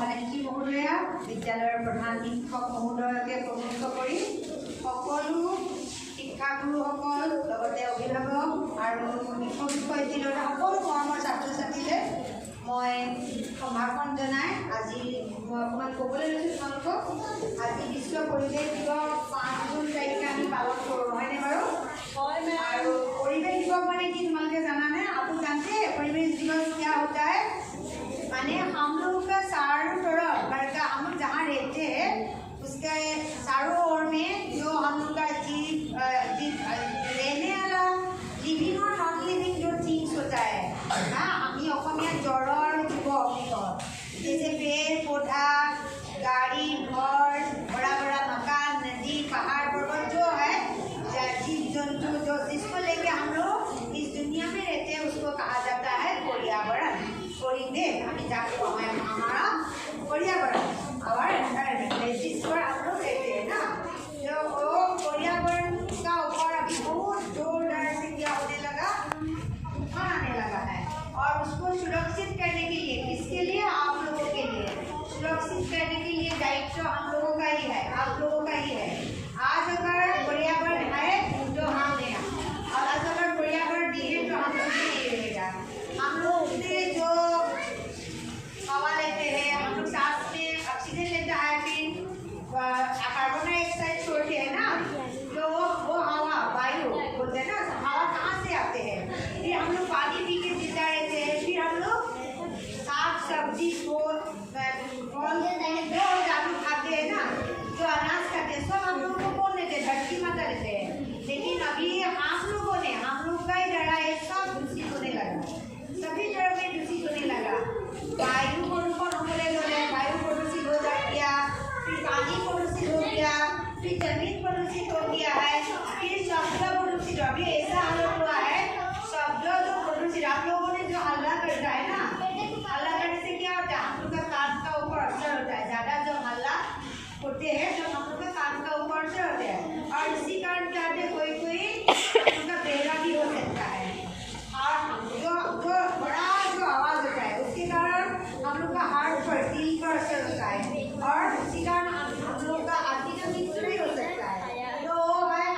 সভানেত্ৰী মহোদয়া, বিদ্যালয়ৰ প্ৰধান শিক্ষক মহোদয়কে প্ৰমুখ কৰি সকলো শিক্ষাগুৰুসকল, লগতে অভিভাৱক আৰু শিক্ষক শিক্ষয়িত্ৰী সকলো মৰমৰ ছাত্ৰ ছাত্ৰীলে মই সম্ভাষণ জনাই আজি মই অকণমান ক'বলৈ লৈছোঁ তোমালোকক। আজি বিশ্ব পৰিৱেশ দিৱস 5 জুন তাৰিখে আমি পালন কৰোঁ, নহয়নে বাৰু? আৰু परिवेश दिवस माने कि तुम्हारे जाना है? आप लोग जानते हैं परिवेश दिवस क्या होता है? माने हम लोग का चारों तरफ घर का हम लोग जहाँ रहते हैं उसके चारों ओर में जो हम लोग का रहने वाला लिविंग और नॉन लिविंग जो थिंग्स होता है ना, हमें ऑफमिया जड़ और जीव जैसे पेड़ पौधा, गाड़ी, घर,